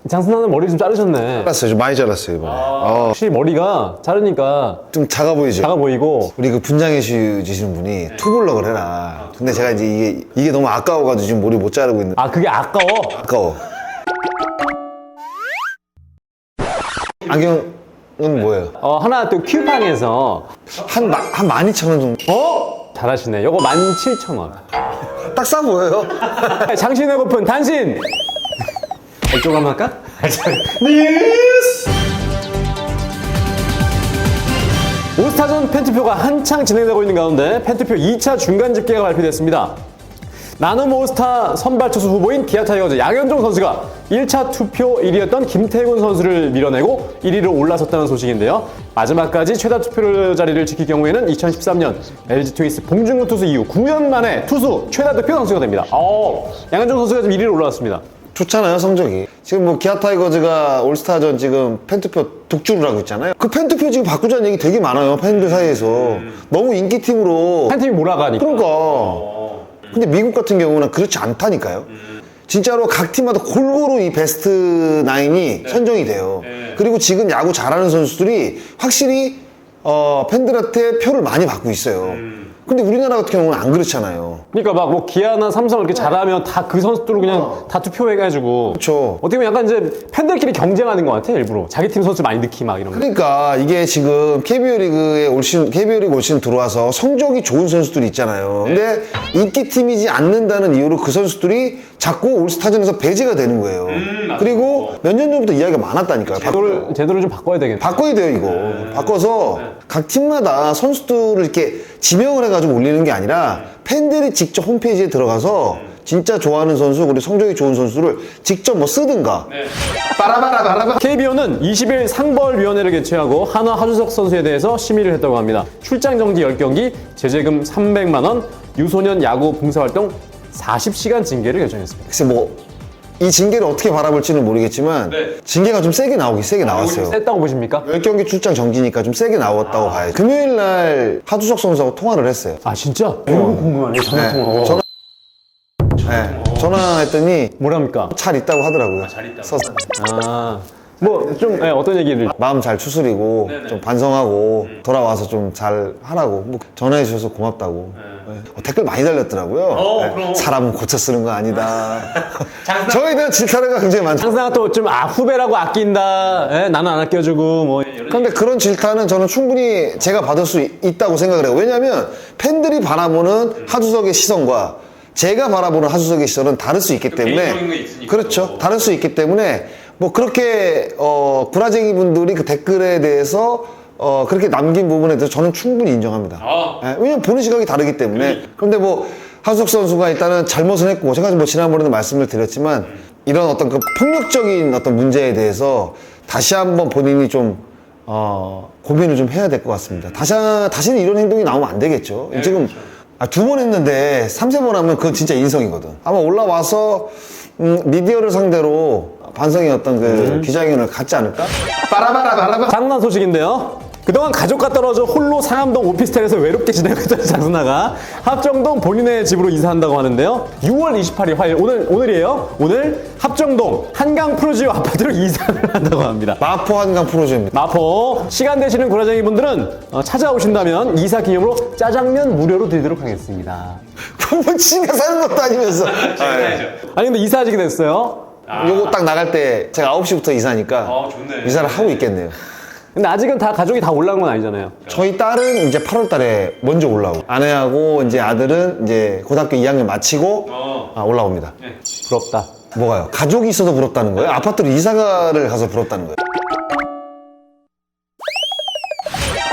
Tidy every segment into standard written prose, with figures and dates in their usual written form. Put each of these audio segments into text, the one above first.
장순환은 머리 좀 자르셨네. 잘랐어요. 좀 많이 잘랐어요, 이번에. 확실히 머리가 자르니까 좀 작아 보이죠? 작아 보이고. 우리 그 분장해 주시는 분이 투블럭을 해라. 근데 제가 이제 이게 너무 아까워가지고 지금 머리 못 자르고 있는. 아, 그게 아까워? 아까워. 안경은 뭐예요? 하나 또 큐팡에서. 한 12,000원 정도? 잘하시네. 요거 17,000원. 딱 싸 보여요? 장신의 고픈 단신! 이쪽 한번 할까? 올스타전 팬투표가 한창 진행되고 있는 가운데 팬투표 2차 중간 집계가 발표됐습니다. 나눔 올스타 선발 투수 후보인 기아 타이거즈 양현종 선수가 1차 투표 1위였던 김태군 선수를 밀어내고 1위로 올라섰다는 소식인데요. 마지막까지 최다 투표 자리를 지킬 경우에는 2013년 LG 트윈스 봉준구 투수 이후 9년 만에 투수 최다 득표 선수가 됩니다. 양현종 선수가 지금 1위로 올라왔습니다. 좋잖아요, 성적이. 지금 뭐 기아 타이거즈가 올스타전 지금 팬투표 독주를 하고 있잖아요. 그 팬투표 지금 바꾸자는 얘기 되게 많아요, 팬들 사이에서. 너무 인기팀으로. 한 팀이 몰아가니까. 그러니까. 근데 미국 같은 경우는 그렇지 않다니까요. 진짜로 각 팀마다 골고루 이 베스트 나인이 선정이 돼요. 그리고 지금 야구 잘하는 선수들이 확실히 팬들한테 표를 많이 받고 있어요. 근데 우리나라 같은 경우는 안 그렇잖아요. 그러니까 막 뭐 기아나 삼성 이렇게 잘하면 다 그 선수들로 그냥 다 투표해가지고. 그렇죠. 어떻게 보면 약간 이제 팬들끼리 경쟁하는 것 같아, 일부러. 자기 팀 선수 많이 넣기 막 이런 거. 그러니까 이게 지금 KBO 리그에 KBO 리그 올 시즌 들어와서 성적이 좋은 선수들이 있잖아요. 근데 인기팀이지 않는다는 이유로 그 선수들이 자꾸 올스타전에서 배제가 되는 거예요. 그리고 몇 년 전부터 이야기가 많았다니까요. 제도를 좀 바꿔야 되겠네. 바꿔야 돼요, 이거. 바꿔서 각 팀마다 선수들을 이렇게 지명을 해가지고 올리는 게 아니라 팬들이 직접 홈페이지에 들어가서 진짜 좋아하는 선수, 그리고 성적이 좋은 선수를 직접 뭐 쓰든가. 빠라바라바라바. KBO는 20일 상벌위원회를 개최하고 한화 하주석 선수에 대해서 심의를 했다고 합니다. 출장 정지 10경기, 제재금 300만 원, 유소년 야구 봉사활동 40시간 징계를 결정했습니다. 글쎄 뭐 이 징계를 어떻게 바라볼지는 모르겠지만 징계가 좀 세게 나왔어요. 셌다고 보십니까? 10경기 출장 정지니까 좀 세게 나왔다고 봐야죠. 금요일 날 하주석 선수하고 통화를 했어요. 아, 진짜? 너무 궁금하네, 전화통화. 전화했더니 뭐랍니까? 잘 있다고 하더라고요. 잘 있다고. 써서. 뭐 좀 어떤 얘기를? 마음 잘 추스리고 좀 반성하고 돌아와서 좀 잘 하라고 뭐 전화해 주셔서 고맙다고. 네. 댓글 많이 달렸더라고요. 그럼. 사람은 고쳐 쓰는 거 아니다. 저에 대한 질타가 굉장히 많죠. 항상 또 좀 후배라고 아낀다. 나는 안 아껴주고 뭐. 그런데 그런 질타는 저는 충분히 제가 받을 수 있다고 생각을 해요. 왜냐하면 팬들이 바라보는 하주석의 시선과 제가 바라보는 하주석의 시선은 다를 수 있기 때문에. 개인적인 게 있으니까. 그렇죠. 다를 수 있기 때문에 뭐 그렇게 구라쟁이 분들이 그 댓글에 대해서 그렇게 남긴 부분에 대해서 저는 충분히 인정합니다. 왜냐면 보는 시각이 다르기 때문에. 그런데 뭐 하주석 선수가 일단은 잘못은 했고, 제가 뭐 지난번에도 말씀을 드렸지만 이런 어떤 그 폭력적인 어떤 문제에 대해서 다시 한번 본인이 좀 고민을 좀 해야 될 것 같습니다. 다시는 이런 행동이 나오면 안 되겠죠. 지금 2번 했는데 3-4번 하면 그건 진짜 인성이거든. 아마 올라와서 미디어를 상대로 반성의 어떤 그 기자회견을 갖지 않을까? 빠라바라바라바. 장난 소식인데요. 그동안 가족과 떨어져 홀로 상암동 오피스텔에서 외롭게 지내고 있던 장순아가 합정동 본인의 집으로 이사한다고 하는데요. 6월 28일 화요일, 오늘이에요. 오늘 합정동 한강 프로지오 아파트로 이사를 한다고 합니다. 마포 한강 프로젝트입니다. 마포 시간 되시는 고라쟁이 분들은 찾아오신다면 이사 기념으로 짜장면 무료로 드리도록 하겠습니다. 그건 지가 사는 것도 아니면서. 아니 근데 이사하시게 됐어요. 요거 딱 나갈 때 제가 9시부터 이사니까 좋네. 이사를 하고 있겠네요. 근데 아직은 다 가족이 다 올라온 건 아니잖아요. 저희 딸은 이제 8월 달에 먼저 올라오고, 아내하고 이제 아들은 이제 고등학교 2학년 마치고 올라옵니다. 부럽다. 뭐가요? 가족이 있어서 부럽다는 거예요? 아파트로 이사가를 가서 부럽다는 거예요?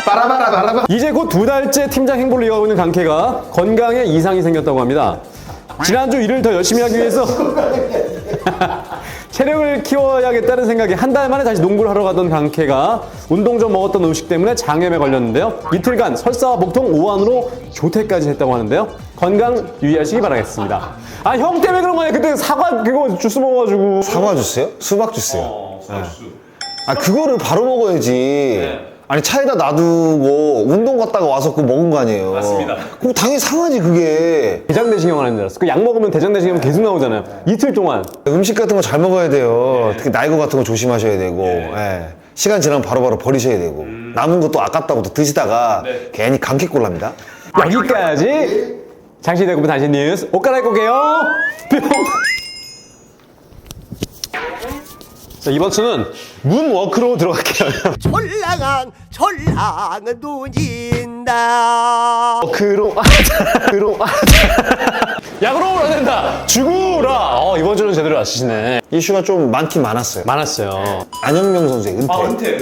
빠라바라바라바. 이제 곧 2달째 팀장 행보를 이어가고 있는 강캐가 건강에 이상이 생겼다고 합니다. 지난주 일을 더 열심히 하기 위해서 체력을 키워야겠다는 생각에 한 달 만에 다시 농구를 하러 가던 강캐가 운동 전 먹었던 음식 때문에 장염에 걸렸는데요. 이틀간 설사와 복통, 오한으로 조퇴까지 했다고 하는데요. 건강 유의하시기 바라겠습니다. 아, 형 때문에 그런 거 아니야. 그때 사과 그거 주스 먹어가지고. 사과 주스요? 수박 주스요? 수박주스. 그거를 바로 먹어야지. 아니 차에다 놔두고 운동 갔다가 와서 그거 먹은 거 아니에요. 맞습니다. 그럼 당연히 상하지 그게. 대장내시경 하는 줄 알았어. 그 약 먹으면 대장내시경 계속 나오잖아요. 이틀 동안. 음식 같은 거 잘 먹어야 돼요. 특히 날 거 같은 거 조심하셔야 되고 예. 시간 지나면 바로바로 버리셔야 되고 남은 것도 아깝다고 또 드시다가 괜히 감기꼴 납니다. 여기까지 장시대구분 단신 뉴스 옷 갈아입고 올게요. 뿅. 자, 이번 주는 문워크로 들어갈게요. 졸랑은 눈인다. 그로 약으로 오라 된다. 죽으라. 이번 주는 제대로 아시시네. 이슈가 좀 많긴 많았어요. 많았어요. 안영명 선수의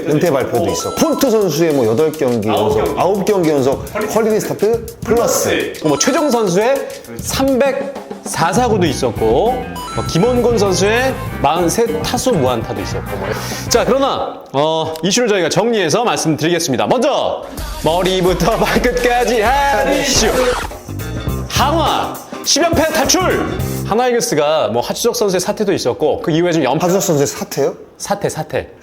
은퇴 발표도 있어. 폰트 선수의 뭐 8경기 연속, 9경기 연속 퀄리티 스타트 플러스. 뭐 최정 선수의 304사구도 있었고, 뭐 김원곤 선수의 43 타수 무안타도 있었고. 자, 그러나 이슈를 저희가 정리해서 말씀드리겠습니다. 먼저 머리부터 발끝까지 한 이슈. 한화 10연패 탈출. 하나이글스가 뭐 하주석 선수의 사태도 있었고 그 이후에 좀 하주석 선수의 사태요? 사태. 사태?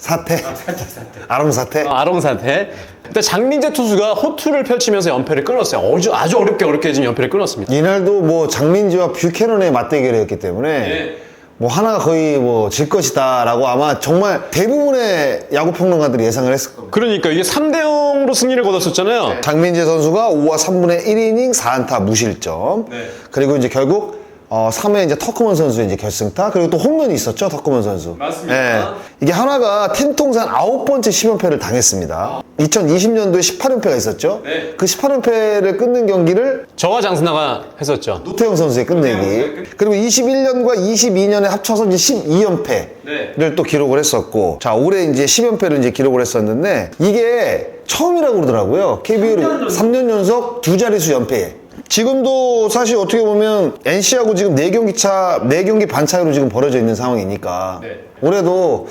아름 사태? 아롱 사태. 근데 장민재 투수가 호투를 펼치면서 연패를 끊었어요. 아주 어렵게 지금 연패를 끊었습니다. 이날도 뭐 장민지와 뷰캐넌의 맞대결이었기 때문에 뭐 하나가 거의 뭐 질 것이다라고 아마 정말 대부분의 야구 평론가들이 예상을 했을 겁니다. 그러니까 이게 3대0로 승리를 거뒀었잖아요. 장민재 선수가 5와 3분의 1이닝 4안타 무실점. 그리고 이제 결국 3회 이제 터커먼 선수의 이제 결승타, 그리고 또 홈런이 있었죠, 터커먼 선수. 맞습니다. 이게 하나가 팀 통산 9번째 10연패를 당했습니다. 2020년도에 18연패가 있었죠. 그 18연패를 끊는 경기를 저와 장순아가 했었죠. 노태영 선수의 끝내기. 그리고 21년과 22년에 합쳐서 이제 12연패를 또 기록을 했었고, 자, 올해 이제 10연패를 이제 기록을 했었는데, 이게 처음이라고 그러더라고요. KBO를 3년 연속 두 자릿수 연패. 지금도 사실 어떻게 보면 NC하고 지금 4경기 반 차이로 지금 벌어져 있는 상황이니까 올해도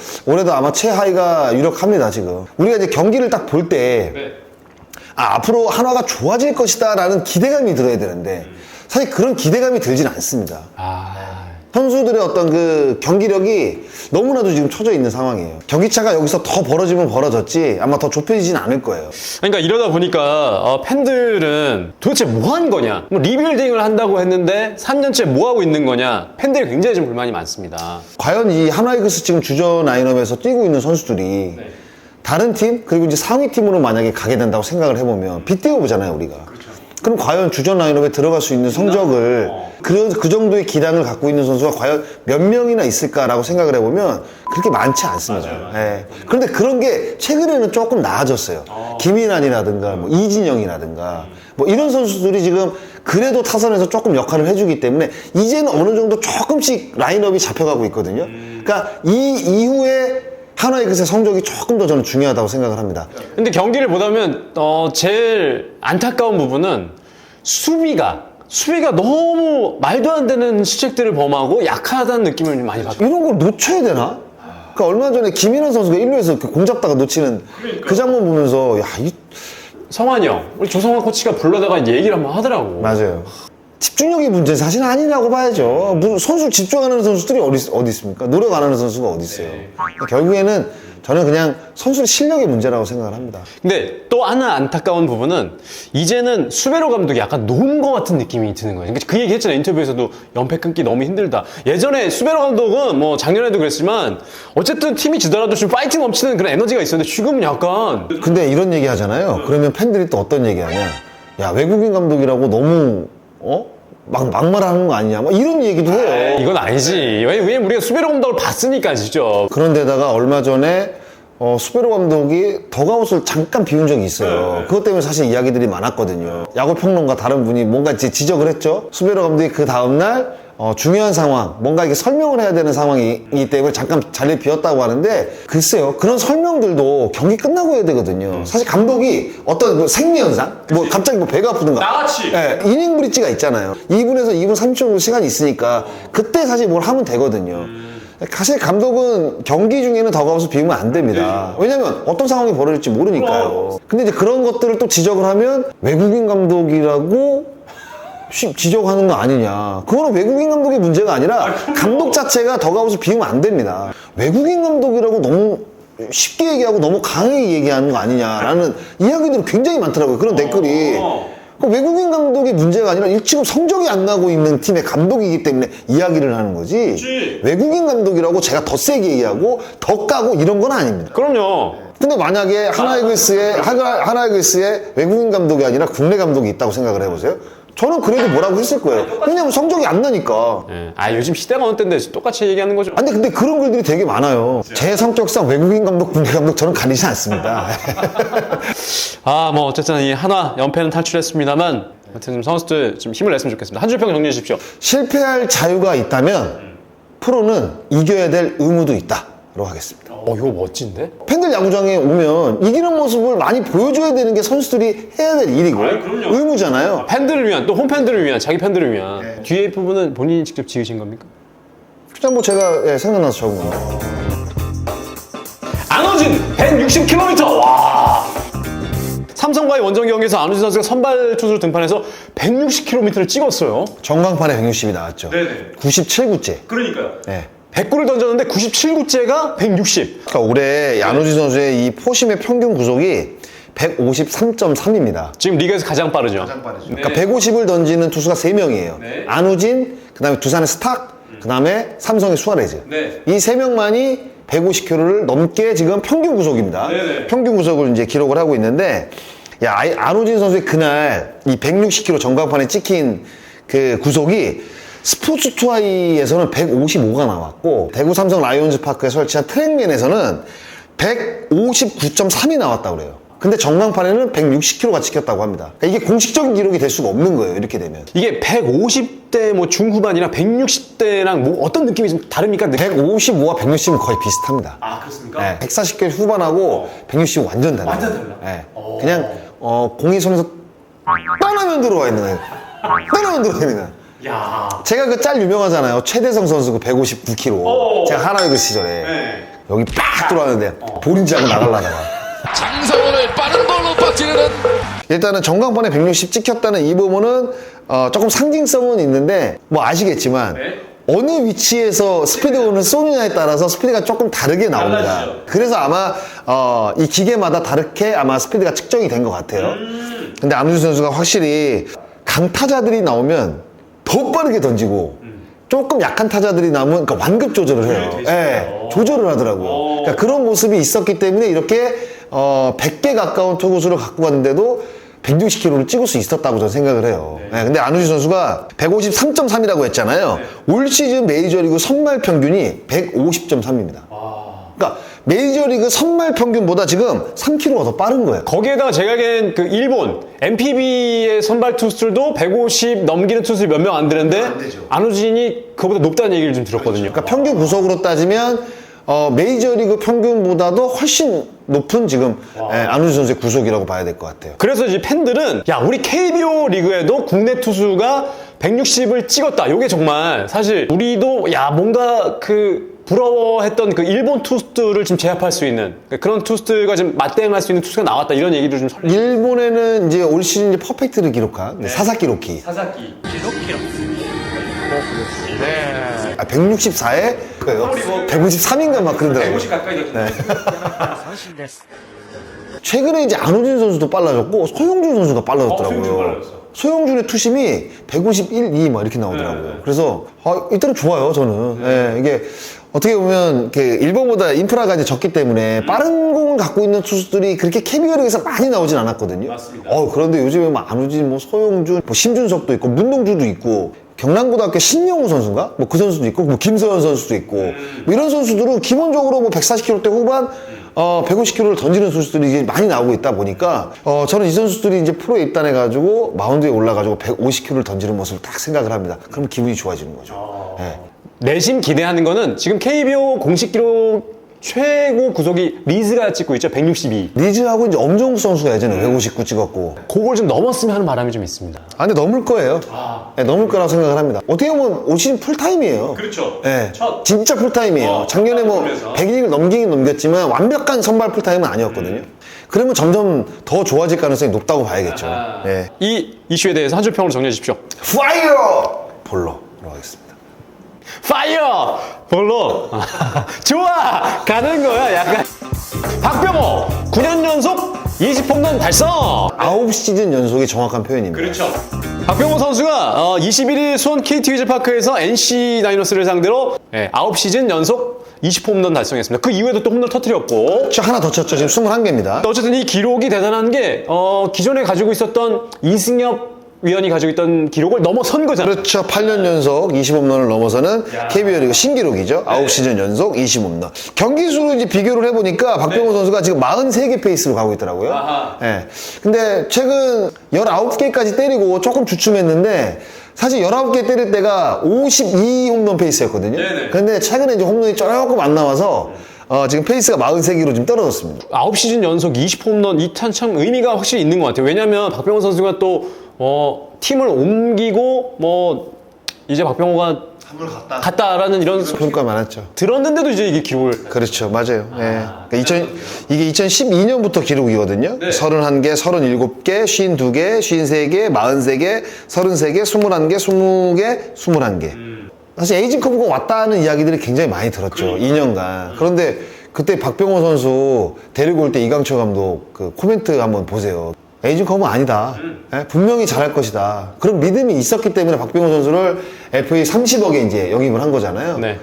아마 최하위가 유력합니다. 지금 우리가 이제 경기를 딱 볼 때 앞으로 한화가 좋아질 것이다 라는 기대감이 들어야 되는데 사실 그런 기대감이 들진 않습니다. 선수들의 어떤 그 경기력이 너무나도 지금 처져 있는 상황이에요. 경기차가 여기서 더 벌어지면 벌어졌지 아마 더 좁혀지진 않을 거예요. 그러니까 이러다 보니까 팬들은 도대체 뭐 한 거냐, 뭐 리빌딩을 한다고 했는데 3년째 뭐 하고 있는 거냐, 팬들이 굉장히 좀 불만이 많습니다. 과연 이 하나이글스 지금 주전 라인업에서 뛰고 있는 선수들이 다른 팀 그리고 이제 상위 팀으로 만약에 가게 된다고 생각을 해보면 빗대어 보잖아요 우리가. 그럼 과연 주전 라인업에 들어갈 수 있는 성적을 그 정도의 기량을 갖고 있는 선수가 과연 몇 명이나 있을까라고 생각을 해보면 그렇게 많지 않습니다. 예. 그런데 그런 게 최근에는 조금 나아졌어요. 김인환이라든가 뭐 이진영이라든가 뭐 이런 선수들이 지금 그래도 타선에서 조금 역할을 해주기 때문에 이제는 어느 정도 조금씩 라인업이 잡혀가고 있거든요. 그러니까 이 이후에 하나이글스의 성적이 조금 더 저는 중요하다고 생각을 합니다. 근데 경기를 보다 보면 제일 안타까운 부분은 수비가 너무 말도 안 되는 실책들을 범하고 약하다는 느낌을 많이 받아요. 이런 걸 놓쳐야 되나? 그러니까 얼마 전에 김인환 선수가 1루에서 공 잡다가 놓치는 그 장면 보면서 성환이 형, 우리 조성환 코치가 불러다가 이제 얘기를 한번 하더라고. 맞아요. 집중력이 문제는 사실 아니라고 봐야죠. 선수 집중하는 선수들이 어디 있습니까? 노력 안 하는 선수가 어디 있어요? 그러니까 결국에는 저는 그냥 선수의 실력의 문제라고 생각을 합니다. 근데 또 하나 안타까운 부분은 이제는 수베로 감독이 약간 놓은 것 같은 느낌이 드는 거예요. 그러니까 그 얘기 했잖아요. 인터뷰에서도 연패 끊기 너무 힘들다. 예전에 수베로 감독은 뭐 작년에도 그랬지만 어쨌든 팀이 지더라도 좀 파이팅 넘치는 그런 에너지가 있었는데 지금은 약간. 근데 이런 얘기 하잖아요. 그러면 팬들이 또 어떤 얘기 하냐. 야, 외국인 감독이라고 너무 막말하는 거 아니냐, 뭐 이런 얘기도 해요. 이건 아니지. 왜냐면 우리가 수베로 감독을 봤으니까 직접. 그런데다가 얼마 전에 수베로 감독이 더가웃을 잠깐 비운 적이 있어요. 그것 때문에 사실 이야기들이 많았거든요. 야구 평론가 다른 분이 뭔가 이제 지적을 했죠. 수베로 감독이 그 다음날 중요한 상황, 뭔가 이게 설명을 해야 되는 상황이기 때문에 잠깐 자리를 비웠다고 하는데, 글쎄요, 그런 설명들도 경기 끝나고 해야 되거든요. 사실 감독이 어떤 뭐 생리현상? 뭐 갑자기 뭐 배가 아프든가. 나같이. 네, 이닝 브릿지가 있잖아요. 2분에서 2분 30초 정도 시간이 있으니까 그때 사실 뭘 하면 되거든요. 사실 감독은 경기 중에는 더가웃을 비우면 안 됩니다. 왜냐면 어떤 상황이 벌어질지 모르니까요. 근데 이제 그런 것들을 또 지적을 하면 외국인 감독이라고 지적하는 거 아니냐. 그거는 외국인 감독의 문제가 아니라 감독 자체가 더가웃을 비우면 안 됩니다. 외국인 감독이라고 너무 쉽게 얘기하고 너무 강하게 얘기하는 거 아니냐라는 이야기들이 굉장히 많더라고요. 그런 댓글이. 그 외국인 감독의 문제가 아니라 지금 성적이 안 나고 있는 팀의 감독이기 때문에 이야기를 하는 거지. 그치. 외국인 감독이라고 제가 더 세게 얘기하고 더 까고 이런 건 아닙니다. 그럼요. 근데 만약에 하나이글스에 외국인 감독이 아니라 국내 감독이 있다고 생각을 해보세요. 저는 그래도 뭐라고 했을 거예요. 왜냐면 성적이 안 나니까. 예. 아 요즘 시대가 어느 때인데 똑같이 얘기하는 거죠. 아니 근데 그런 글들이 되게 많아요. 제 성격상 외국인 감독, 국내 감독 저는 가리지 않습니다. 아 뭐 어쨌든 이 한화 연패는 탈출했습니다만 하여튼 좀 선수들 좀 힘을 냈으면 좋겠습니다. 한 줄 평 정리해 주십시오. 실패할 자유가 있다면 프로는 이겨야 될 의무도 있다고 하겠습니다. 이거 멋진데? 팬들 야구장에 오면 이기는 모습을 많이 보여줘야 되는 게 선수들이 해야 될 일이고 그럼요. 의무잖아요. 팬들을 위한 또 홈팬들을 위한 자기 팬들을 위한 뒤에 부분은 본인이 직접 지으신 겁니까? 그냥 뭐 제가 생각나서 적은 겁니다. 안호진 160km 와. 삼성과의 원정 경기에서 안호진 선수가 선발 투수로 등판해서 160km를 찍었어요. 전광판에 160이 나왔죠. 네네. 97구째. 그러니까요. 네. 100구를 던졌는데 97구째가 160. 그러니까 올해 안호진 선수의 이 포심의 평균 구속이 153.3입니다. 지금 리그에서 가장 빠르죠. 그러니까 150을 던지는 투수가 3명이에요. 네. 안우진, 그 다음에 두산의 스탁, 그 다음에 삼성의 수아레즈. 네. 이 3명만이 150km를 넘게 지금 평균 구속입니다. 네네. 평균 평균 구속을 이제 기록을 하고 있는데, 야, 안우진 선수의 그날 이 160km 전광판에 찍힌 그 구속이 스포츠 투아이에서는 155가 나왔고, 대구 삼성 라이온즈 파크에 설치한 트랙맨에서는 159.3이 나왔다고 그래요. 근데 전광판에는 160km가 찍혔다고 합니다. 그러니까 이게 공식적인 기록이 될 수가 없는 거예요. 이렇게 되면. 이게 150대 뭐 중후반이랑 160대랑 뭐 어떤 느낌이 좀 다릅니까? 155와 160은 거의 비슷합니다. 아 그렇습니까? 네, 140개 후반하고 160은 완전 달라요. 완전 달라? 네. 그냥 공이 손에서 떠나면 들어와 있는 거예요. 떠나면 들어와 있는 거예요. 야. 제가 그 짤 유명하잖아요. 최대성 선수 그 159kg. 제가 하나이글 시절에 네. 여기 빡 들어왔는데 볼인지 하고 나가려다가. 장성호를 빠른 볼로 빡지르는 일단은 전광판에 160 찍혔다는 이 부분은 조금 상징성은 있는데 뭐 아시겠지만 네. 어느 위치에서 스피드건을 쏘느냐에 따라서 스피드가 조금 다르게 나옵니다. 달라지죠. 그래서 아마 이 기계마다 다르게 아마 스피드가 측정이 된 것 같아요. 근데 안우진 선수가 확실히 강타자들이 나오면 더 빠르게 던지고 조금 약한 타자들이 나오면 그러니까 완급 조절을 해요. 예, 조절을 하더라고요. 그러니까 그런 모습이 있었기 때문에 이렇게 100개 가까운 투구수를 갖고 갔는데도 160km를 찍을 수 있었다고 저는 생각을 해요. 네, 근데 안우진 선수가 153.3이라고 했잖아요. 올 시즌 메이저리그 선발 평균이 150.3입니다. 그러니까 메이저리그 선발 평균보다 지금 3km가 더 빠른 거예요. 거기에다가 제가 알기엔 그 일본 MPB의 선발 투수들도 150 넘기는 투수들이 몇 명 안 되는데 안우진이 그거보다 높다는 얘기를 좀 들었거든요. 그러니까 평균 구속으로 따지면 메이저리그 평균보다도 훨씬 높은 지금 안우진 선수의 구속이라고 봐야 될 것 같아요. 그래서 이제 팬들은 야 우리 KBO 리그에도 국내 투수가 160을 찍었다. 이게 정말 사실 우리도 야 뭔가 그 부러워했던 그 일본 투수들을 지금 제압할 수 있는 그런 투수들과 지금 맞대응할 수 있는 투수가 나왔다. 이런 얘기를 좀 일본에는 이제 올 시즌 이제 퍼펙트를 기록한 사사키 로키. 사사키 164에 153인가 막 그러더라고요. 가까이 됐네. 최근에 이제 안우진 선수도 빨라졌고 소영준 선수가 빨라졌더라고요. 소영준 빨라졌어. 소영준의 투심이 151, 2 막 이렇게 나오더라고요. 그래서 일단은 좋아요, 저는. 예, 이게 어떻게 보면 일본보다 인프라가 이제 적기 때문에 빠른 공을 갖고 있는 투수들이 그렇게 KBO에서 많이 나오진 않았거든요. 맞습니다. 그런데 요즘에 뭐 안우진, 뭐 소영준, 뭐 심준석도 있고 문동주도 있고 경남고등학교 신영우 선수인가? 뭐 그 선수도 있고, 뭐 김서현 선수도 있고, 뭐 이런 선수들은 기본적으로 뭐 140km대 후반, 150km를 던지는 선수들이 이제 많이 나오고 있다 보니까, 저는 이 선수들이 이제 프로에 입단해가지고, 마운드에 올라가지고 150km를 던지는 모습을 딱 생각을 합니다. 그럼 기분이 좋아지는 거죠. 예. 내심 기대하는 거는 지금 KBO 공식 기록 최고 구속이 리즈가 찍고 있죠. 162. 리즈하고 이제 엄정국 선수가 예전에 159 찍었고, 그걸 좀 넘었으면 하는 바람이 좀 있습니다. 근데 넘을 거예요. 네, 넘을 거라고 생각을 합니다. 어떻게 보면 올 시즌 풀타임이에요. 그렇죠. 네, 진짜 풀타임이에요. 작년에 뭐 100인을 넘기긴 넘겼지만 완벽한 선발 풀타임은 아니었거든요. 그러면 점점 더 좋아질 가능성이 높다고 봐야겠죠. 네. 이 이슈에 대해서 한 줄 평으로 정리해 주십시오. 파이어! 볼로 들어가겠습니다. 파이어! 볼로! 좋아! 가는 거야, 약간. 박병호 9년 연속 20홈런 달성. 9시즌 연속의 정확한 표현입니다. 그렇죠. 박병호 선수가 21일 수원 KT 위즈파크에서 NC 다이노스를 상대로 9시즌 연속 20홈런 달성했습니다. 그 이후에도 또 홈런 터뜨렸고. 하나 더 쳤죠. 지금 21개입니다. 어쨌든 이 기록이 대단한 게 기존에 가지고 있었던 이승엽 위원이 가지고 있던 기록을 넘어선 거잖아요. 그렇죠. 8년 연속 20홈런을 넘어서는 KBO 리그 신기록이죠. 9시즌 연속 20홈런. 경기 수로 이제 비교를 해보니까 박병호 선수가 지금 43개 페이스로 가고 있더라고요. 예. 근데 최근 19개까지 때리고 조금 주춤했는데 사실 19개 때릴 때가 52홈런 페이스였거든요. 근데 최근에 이제 홈런이 조금 안 나와서 지금 페이스가 43개로 지금 떨어졌습니다. 9시즌 연속 20홈런 이 참 의미가 확실히 있는 것 같아요. 왜냐면 박병호 선수가 또 팀을 옮기고 이제 박병호가 갔다라는 이런 평가 많았죠. 들었는데도 이제 이게 기록을 그렇죠. 맞아요. 그러니까 이게 2012년부터 기록이거든요. 31개, 37개, 52개, 53개, 43개, 33개, 21개, 20개, 21개. 사실 에이징 커브가 왔다는 이야기들이 굉장히 많이 들었죠. 2년간. 그런데 그때 박병호 선수 데리고 올 때 이강철 감독 그 코멘트 한번 보세요. 에이징 커브는 아니다. 분명히 잘할 것이다. 그런 믿음이 있었기 때문에 박병호 선수를 FA 30억에 이제 영입을 한 거잖아요. 네.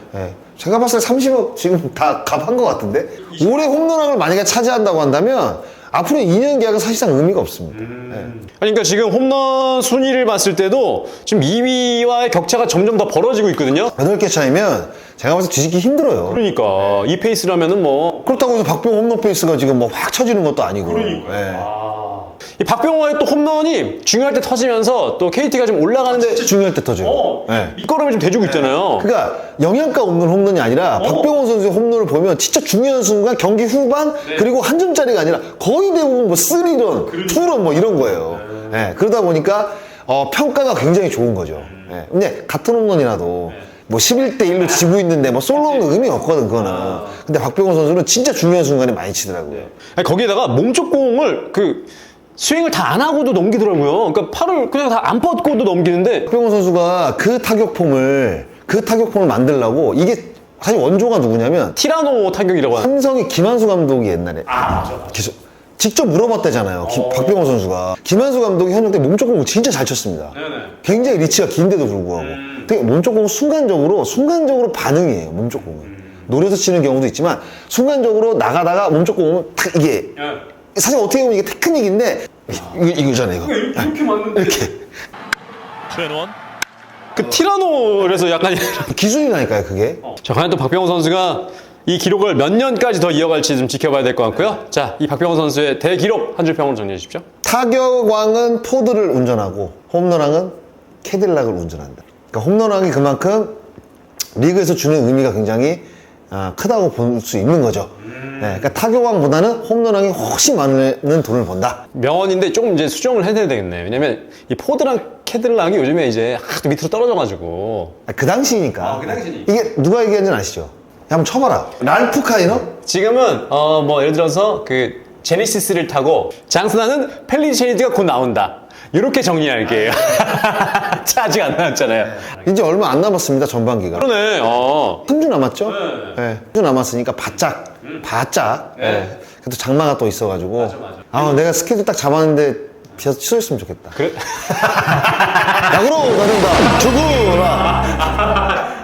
제가 봤을 때 30억 지금 다 값한 것 같은데? 올해 홈런왕을 만약에 차지한다고 한다면 앞으로 2년 계약은 사실상 의미가 없습니다. 그러니까 지금 홈런 순위를 봤을 때도 지금 2위와의 격차가 점점 더 벌어지고 있거든요. 8개 차이면 제가 봤을 때 뒤집기 힘들어요. 그러니까 이 페이스라면은 그렇다고 해서 박병호 홈런 페이스가 지금 뭐 확 쳐지는 것도 아니고. 이 박병호의 또 홈런이 중요할 때 터지면서 또 KT가 좀 올라가는데 중요할 때 터져요. 밑거름을 좀 대주고 있잖아요. 그러니까 영양가 없는 홈런이 아니라 박병호 선수의 홈런을 보면 진짜 중요한 순간 경기 후반 그리고 한 점짜리가 아니라 거의 대부분 뭐 3런, 2런 뭐 이런 거예요. 그러다 보니까 평가가 굉장히 좋은 거죠. 근데 같은 홈런이라도 뭐 11대 1로 지고 있는데 뭐 솔로는 의미가 없거든 그거는. 근데 박병호 선수는 진짜 중요한 순간에 많이 치더라고요. 아니, 거기에다가 몸쪽 공을 스윙을 다 안 하고도 넘기더라고요. 그러니까 팔을 그냥 다 안 뻗고도 넘기는데 박병호 선수가 그 타격폼을 만들려고 이게 사실 원조가 누구냐면 티라노 타격이라고 하는. 삼성의 김한수 감독이 옛날에 계속 직접 물어봤대잖아요. 박병호 선수가 김한수 감독이 현역 때 몸쪽 공을 진짜 잘 쳤습니다. 굉장히 리치가 긴데도 불구하고 되게 몸쪽 공은 순간적으로 반응이에요. 몸쪽 공은 노려서 치는 경우도 있지만 순간적으로 나가다가 몸쪽 공은 탁 이게 사실 어떻게 보면 이게 테크닉인데 이거잖아요. 이거 이렇게 맞는데 이렇게 최원원 그 티라노에서 약간 기술이라니까요 그게. 자, 과연 또 박병호 선수가 이 기록을 몇 년까지 더 이어갈지 좀 지켜봐야 될 것 같고요. 자, 이 박병호 선수의 대기록 한 줄 평으로 정리해 주십시오. 타격왕은 포드를 운전하고 홈런왕은 캐딜락을 운전한다. 그러니까 홈런왕이 그만큼 리그에서 주는 의미가 굉장히 크다고 볼 수 있는 거죠. 그러니까 타격왕보다는 홈런왕이 훨씬 많은 돈을 번다. 명언인데 조금 이제 수정을 해야 되겠네. 왜냐면 이 포드랑 캐딜락이 요즘에 이제 하도 밑으로 떨어져가지고. 그 당시니까. 그 당시니. 이게 누가 얘기한지는 아시죠? 한번 쳐봐라. 랄프 카이너? 지금은 뭐 예를 들어서 그 제네시스를 타고 장스나는 펠리쉐이드가 곧 나온다. 이렇게 정리할게요. 차 아직 안 나왔잖아요. 이제 얼마 안 남았습니다. 전반기가. 그러네. 3주 남았죠? 네. 3주 남았으니까 바짝. 그래도 장마가 또 있어가지고. 내가 스케줄 딱 잡았는데 비가 취소했으면 좋겠다. 그래? 야구로 가는다. 주구라.